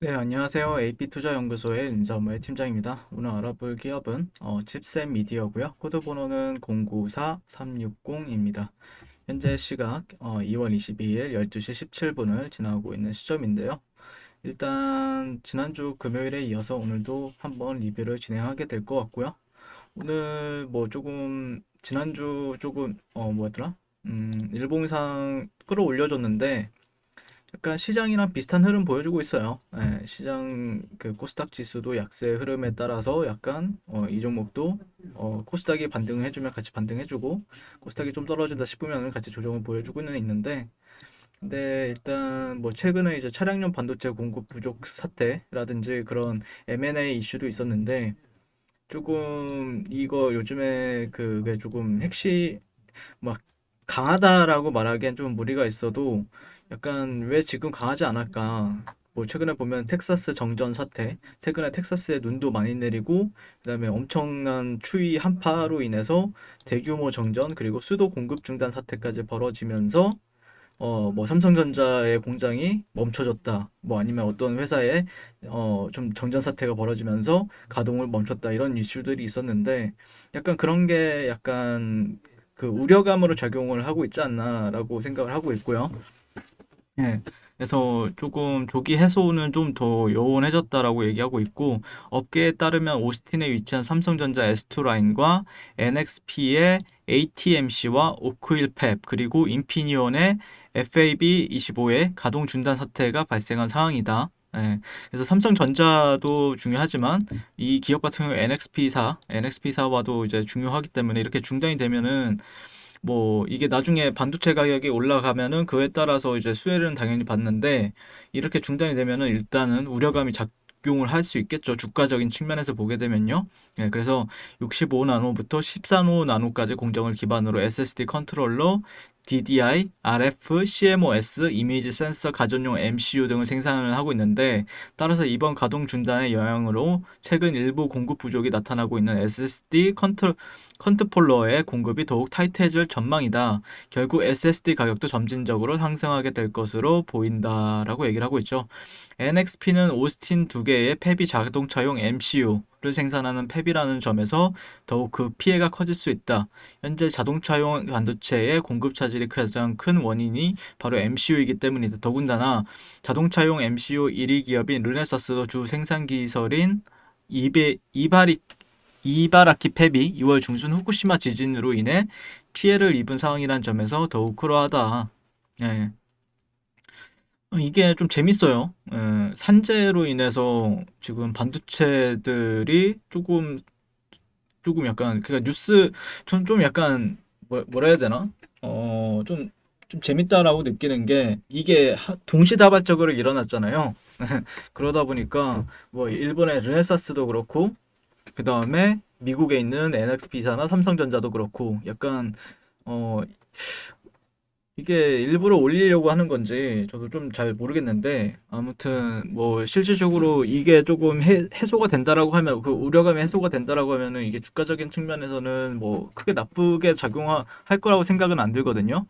네, 안녕하세요. AP투자연구소의 인사무의 팀장입니다. 오늘 알아볼 기업은 칩셋 미디어고요. 코드 번호는 094360입니다. 현재 시각 2월 22일 12시 17분을 지나고 있는 시점인데요. 일단 지난주 금요일에 이어서 오늘도 한번 리뷰를 진행하게 될 것 같고요. 오늘 뭐 조금 지난주 조금 뭐였더라? 일봉상 끌어올려줬는데 약간 시장이랑 비슷한 흐름 보여주고 있어요. 예, 시장 그 코스닥 지수도 약세 흐름에 따라서 약간 이 종목도 코스닥이 반등해주면 같이 반등해주고 코스닥이 좀 떨어진다 싶으면 같이 조정을 보여주고는 있는데 근데 일단 뭐 최근에 이제 차량용 반도체 공급 부족 사태라든지 그런 M&A 이슈도 있었는데 조금 이거 요즘에 그게 조금 핵심 막 강하다라고 말하기엔 좀 무리가 있어도 약간 왜 지금 강하지 않을까? 뭐 최근에 보면 텍사스 정전 사태, 최근에 텍사스에 눈도 많이 내리고 그다음에 엄청난 추위 한파로 인해서 대규모 정전 그리고 수도 공급 중단 사태까지 벌어지면서 뭐 삼성전자의 공장이 멈춰졌다. 뭐 아니면 어떤 회사에 좀 정전 사태가 벌어지면서 가동을 멈췄다. 이런 이슈들이 있었는데 약간 그런 게 약간 그 우려감으로 작용을 하고 있지 않나라고 생각을 하고 있고요. 예. 그래서 조금 조기 해소는 좀 더 요원해졌다라고 얘기하고 있고, 업계에 따르면 오스틴에 위치한 삼성전자 S2 라인과 NXP의 ATMC와 오크힐 팹, 그리고 인피니온의 FAB25의 가동 중단 사태가 발생한 상황이다. 예. 그래서 삼성전자도 중요하지만 이 기업 같은 경우 NXP사와도 이제 중요하기 때문에 이렇게 중단이 되면은 뭐 이게 나중에 반도체 가격이 올라가면은 그에 따라서 이제 수혜를 당연히 받는데 이렇게 중단이 되면은 일단은 우려감이 작용을 할 수 있겠죠. 주가적인 측면에서 보게 되면요. 예, 그래서 65나노부터 14나노까지 공정을 기반으로 SSD 컨트롤러, DDI, RF, CMOS, 이미지 센서 가전용 MCU 등을 생산을 하고 있는데 따라서 이번 가동 중단의 영향으로 최근 일부 공급 부족이 나타나고 있는 SSD 컨트롤러의 공급이 더욱 타이트해질 전망이다. 결국 SSD 가격도 점진적으로 상승하게 될 것으로 보인다라고 얘기를 하고 있죠. NXP는 오스틴 두 개의 팹이 자동차용 MCU를 생산하는 팹이라는 점에서 더욱 그 피해가 커질 수 있다. 현재 자동차용 반도체의 공급 차질이 가장 큰 원인이 바로 MCU이기 때문이다. 더군다나 자동차용 MCU 1위 기업인 르네사스도 주 생산 기설인 이바리 이바라키 팹이 2월 중순 후쿠시마 지진으로 인해 피해를 입은 상황이란 점에서 더욱 그러하다. 예. 이게 좀 재밌어요. 예, 산재로 인해서 지금 반도체들이 조금 약간 그니까 뉴스 좀 약간 뭐라 해야 되나? 좀 재밌다라고 느끼는 게 이게 동시다발적으로 일어났잖아요. 그러다 보니까 뭐 일본의 르네사스도 그렇고 그 다음에 미국에 있는 NXP사나 삼성전자도 그렇고 약간 어 이게 일부러 올리려고 하는 건지 저도 좀 잘 모르겠는데 아무튼 뭐 실질적으로 이게 조금 해소가 된다라고 하면 그 우려감이 해소가 된다라고 하면은 이게 주가적인 측면에서는 뭐 크게 나쁘게 작용할 거라고 생각은 안 들거든요.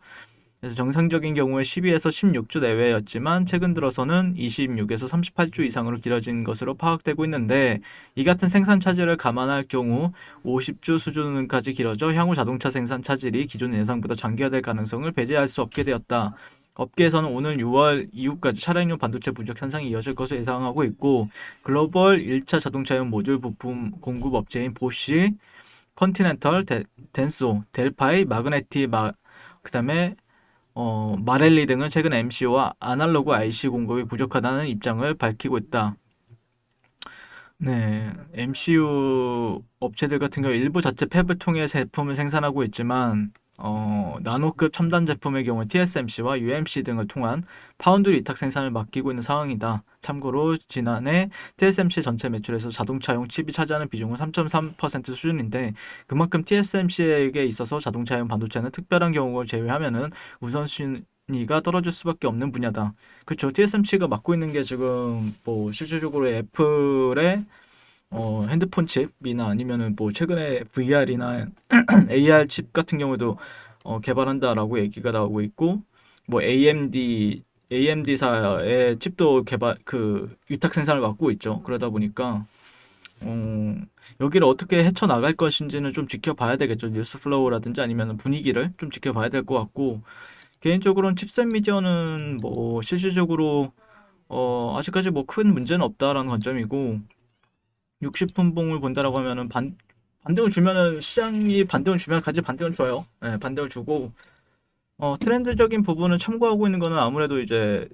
그래서 정상적인 경우에 12에서 16주 내외였지만 최근 들어서는 26에서 38주 이상으로 길어진 것으로 파악되고 있는데 이 같은 생산 차질을 감안할 경우 50주 수준까지 길어져 향후 자동차 생산 차질이 기존 예상보다 장기화될 가능성을 배제할 수 없게 되었다. 업계에서는 오늘 6월 이후까지 차량용 반도체 부족 현상이 이어질 것으로 예상하고 있고 글로벌 1차 자동차용 모듈 부품 공급 업체인 보쉬, 컨티넨털, 덴소, 델파이, 그다음에 마렐리 등은 최근 MCU와 아날로그 IC 공급이 부족하다는 입장을 밝히고 있다. 네, MCU 업체들 같은 경우 일부 자체 팹을 통해 제품을 생산하고 있지만 나노급 첨단 제품의 경우 TSMC와 UMC 등을 통한 파운드리 위탁 생산을 맡기고 있는 상황이다. 참고로 지난해 TSMC 전체 매출에서 자동차용 칩이 차지하는 비중은 3.3% 수준인데 그만큼 TSMC에게 있어서 자동차용 반도체는 특별한 경우를 제외하면은 우선순위가 떨어질 수밖에 없는 분야다. 그쵸. TSMC가 맡고 있는 게 지금 뭐 실질적으로 애플의 핸드폰 칩이나 아니면은 뭐 최근에 VR이나 AR 칩 같은 경우도 개발한다라고 얘기가 나오고 있고 뭐 AMD AMD사의 칩도 개발 위탁 생산을 맡고 있죠. 그러다 보니까 어, 여기를 어떻게 헤쳐나갈 것인지는 좀 지켜봐야 되겠죠. 뉴스 플로우라든지 아니면 분위기를 좀 지켜봐야 될 것 같고, 개인적으로는 칩셋 미디어는 뭐 실질적으로 아직까지 뭐 큰 문제는 없다라는 관점이고, 60분봉을 본다라고 하면은 반등을 주면은 시장이 반등을 주면 같이 반등을 줘요. 네, 반등을 주고 트렌드적인 부분을 참고하고 있는 거는 아무래도 이제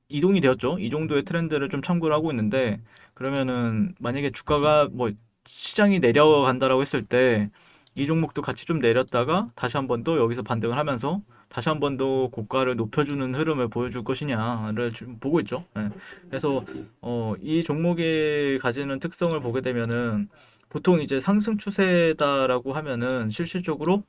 이동이 되었죠. 이 정도의 트렌드를 좀 참고를 하고 있는데, 그러면은 만약에 주가가 뭐 시장이 내려간다라고 했을 때 이 종목도 같이 좀 내렸다가 다시 한 번 더 여기서 반등을 하면서 다시 한 번 더 고가를 높여주는 흐름을 보여줄 것이냐를 지금 보고 있죠. 예. 그래서 이 종목이 가지는 특성을 보게 되면은 보통 이제 상승 추세다라고 하면은 실질적으로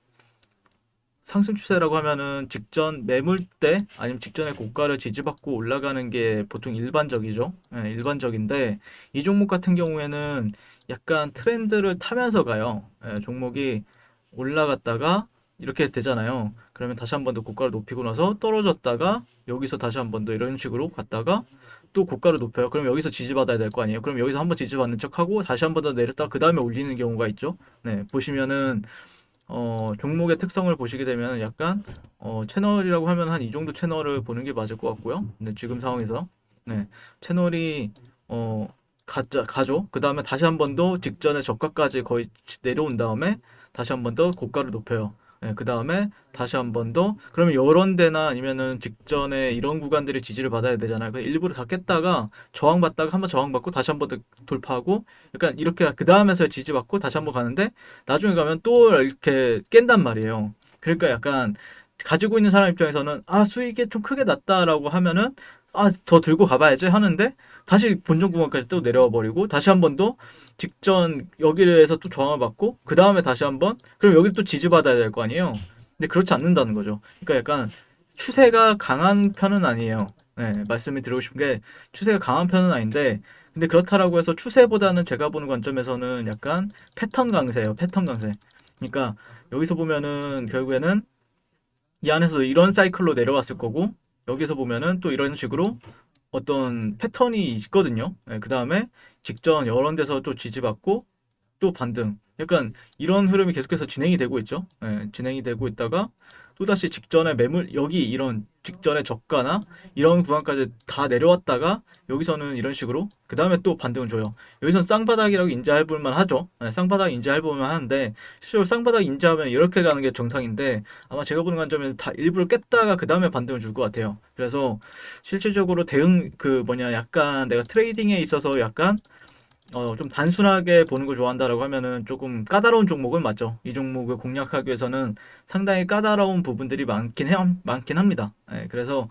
상승 추세라고 하면은 직전 매물대 아니면 직전에 고가를 지지받고 올라가는 게 보통 일반적이죠. 예, 일반적인데 이 종목 같은 경우에는 약간 트렌드를 타면서 가요. 예, 종목이 올라갔다가 이렇게 되잖아요. 그러면 다시 한 번 더 고가를 높이고 나서 떨어졌다가 여기서 다시 한 번 더 이런 식으로 갔다가 또 고가를 높여요. 그럼 여기서 지지받아야 될 거 아니에요. 그럼 여기서 한번 지지받는 척하고 다시 한 번 더 내렸다가 그 다음에 올리는 경우가 있죠. 네, 보시면은 종목의 특성을 보시게 되면 약간 채널이라고 하면 한 이 정도 채널을 보는 게 맞을 것 같고요. 근데 지금 상황에서 네, 채널이 가죠. 그 다음에 다시 한 번 더 직전에 저가까지 거의 내려온 다음에 다시 한 번 더 고가를 높여요. 네, 그 다음에 다시 한 번 더 그러면 이런 데나 아니면은 직전에 이런 구간들이 지지를 받아야 되잖아요. 그 일부러 다 깼다가 저항받다가 한번 저항받고 다시 한 번 더 돌파하고 약간 이렇게 그 다음에서 지지받고 다시 한 번 가는데 나중에 가면 또 이렇게 깬단 말이에요. 그러니까 약간 가지고 있는 사람 입장에서는 수익이 좀 크게 났다라고 하면은 더 들고 가봐야지 하는데 다시 본전 구간까지 또 내려와 버리고 다시 한 번 더 직전 여기에서 또 저항을 받고 그 다음에 다시 한번 그럼 여기 또 지지받아야 될 거 아니에요. 근데 그렇지 않는다는 거죠. 그러니까 약간 추세가 강한 편은 아니에요. 네, 말씀을 드리고 싶은 게 추세가 강한 편은 아닌데 근데 그렇다라고 해서 추세보다는 제가 보는 관점에서는 약간 패턴 강세예요. 패턴 강세. 그러니까 여기서 보면은 결국에는 이 안에서 이런 사이클로 내려왔을 거고 여기서 보면은 또 이런 식으로 어떤 패턴이 있거든요. 그 다음에 직전 여러 데서 또 지지받고 또 반등. 약간 이런 흐름이 계속해서 진행이 되고 있죠. 진행이 되고 있다가 또다시 직전에 매물, 여기 이런 직전에 저가나 이런 구간까지 다 내려왔다가 여기서는 이런 식으로 그 다음에 또 반등을 줘요. 여기서는 쌍바닥이라고 인지해 볼 만하죠. 쌍바닥 인지해 볼 만한데 실제로 쌍바닥 인지하면 이렇게 가는 게 정상인데 아마 제가 보는 관점에서 다 일부러 깼다가 그 다음에 반등을 줄 것 같아요. 그래서 실질적으로 대응 약간 내가 트레이딩에 있어서 약간 좀 단순하게 보는 걸 좋아한다라고 하면은 조금 까다로운 종목은 맞죠. 이 종목을 공략하기 위해서는 상당히 까다로운 부분들이 많긴 합니다. 그래서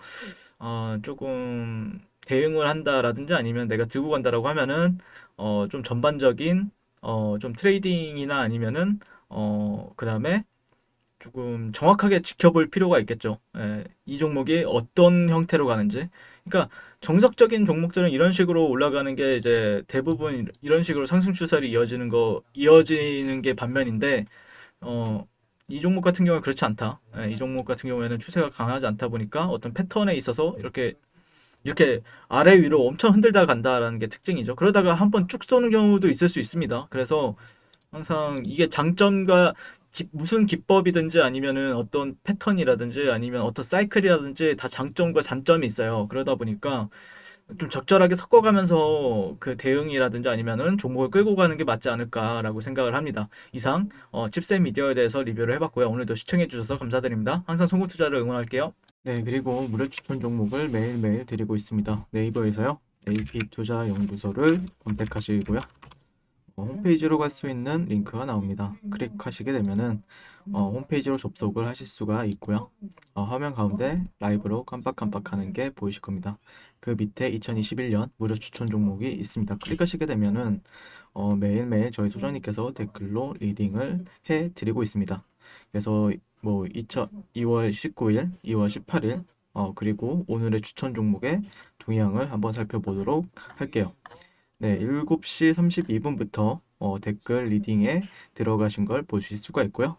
조금 대응을 한다라든지 아니면 내가 들고 간다라고 하면은 좀 전반적인 좀 트레이딩이나 아니면은 그다음에 조금 정확하게 지켜볼 필요가 있겠죠. 이 종목이 어떤 형태로 가는지. 그러니까 정석적인 종목들은 이런 식으로 올라가는 게 이제 대부분 이런 식으로 상승 추세로 이어지는 게 반면인데, 이 종목 같은 경우는 그렇지 않다. 이 종목 같은 경우에는 추세가 강하지 않다 보니까 어떤 패턴에 있어서 이렇게 아래 위로 엄청 흔들다 간다라는 게 특징이죠. 그러다가 한번 쭉 쏘는 경우도 있을 수 있습니다. 그래서 항상 이게 장점과 무슨 기법이든지 아니면은 어떤 패턴이라든지 아니면 어떤 사이클이라든지 다 장점과 단점이 있어요. 그러다 보니까 좀 적절하게 섞어가면서 그 대응이라든지 아니면은 종목을 끌고 가는 게 맞지 않을까라고 생각을 합니다. 이상 칩셋 미디어에 대해서 리뷰를 해봤고요. 오늘도 시청해주셔서 감사드립니다. 항상 송구 투자를 응원할게요. 네, 그리고 무료 추천 종목을 매일매일 드리고 있습니다. 네이버에서요. AP투자연구소를 검색하시고요. 홈페이지로 갈 수 있는 링크가 나옵니다. 클릭하시게 되면은 홈페이지로 접속을 하실 수가 있고요. 화면 가운데 라이브로 깜빡깜빡하는 게 보이실 겁니다. 그 밑에 2021년 무료 추천 종목이 있습니다. 클릭하시게 되면은 매일매일 저희 소장님께서 댓글로 리딩을 해 드리고 있습니다. 그래서 뭐 2월 19일, 2월 18일 그리고 오늘의 추천 종목의 동향을 한번 살펴보도록 할게요. 네, 7시 32분부터 댓글 리딩에 들어가신 걸 보실 수가 있고요.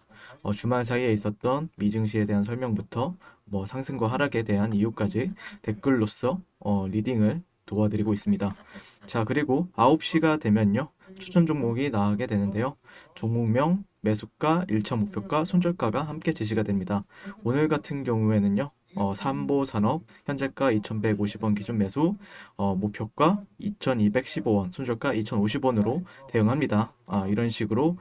주말 사이에 있었던 미증시에 대한 설명부터 뭐 상승과 하락에 대한 이유까지 댓글로서 리딩을 도와드리고 있습니다. 자, 그리고 9시가 되면요. 추천 종목이 나가게 되는데요. 종목명, 매수가, 1차 목표가, 손절가가 함께 제시가 됩니다. 오늘 같은 경우에는요. 삼보산업 현재가 2,150원 기준 매수, 목표가 2,215원, 손절가 2,050원으로 대응합니다. 이런 식으로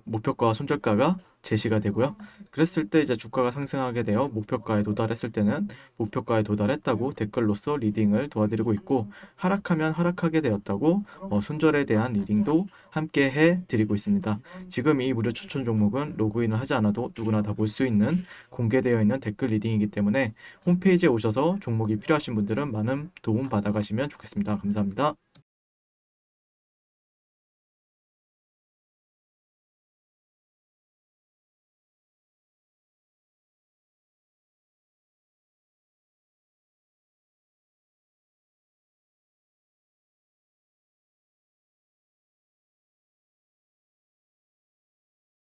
목표가와 손절가가 제시가 되고요. 그랬을 때 이제 주가가 상승하게 되어 목표가에 도달했을 때는 목표가에 도달했다고 댓글로서 리딩을 도와드리고 있고, 하락하면 하락하게 되었다고 손절에 대한 리딩도 함께 해드리고 있습니다. 지금 이 무료 추천 종목은 로그인을 하지 않아도 누구나 다 볼 수 있는 공개되어 있는 댓글 리딩이기 때문에 홈페이지에 오셔서 종목이 필요하신 분들은 많은 도움 받아가시면 좋겠습니다. 감사합니다.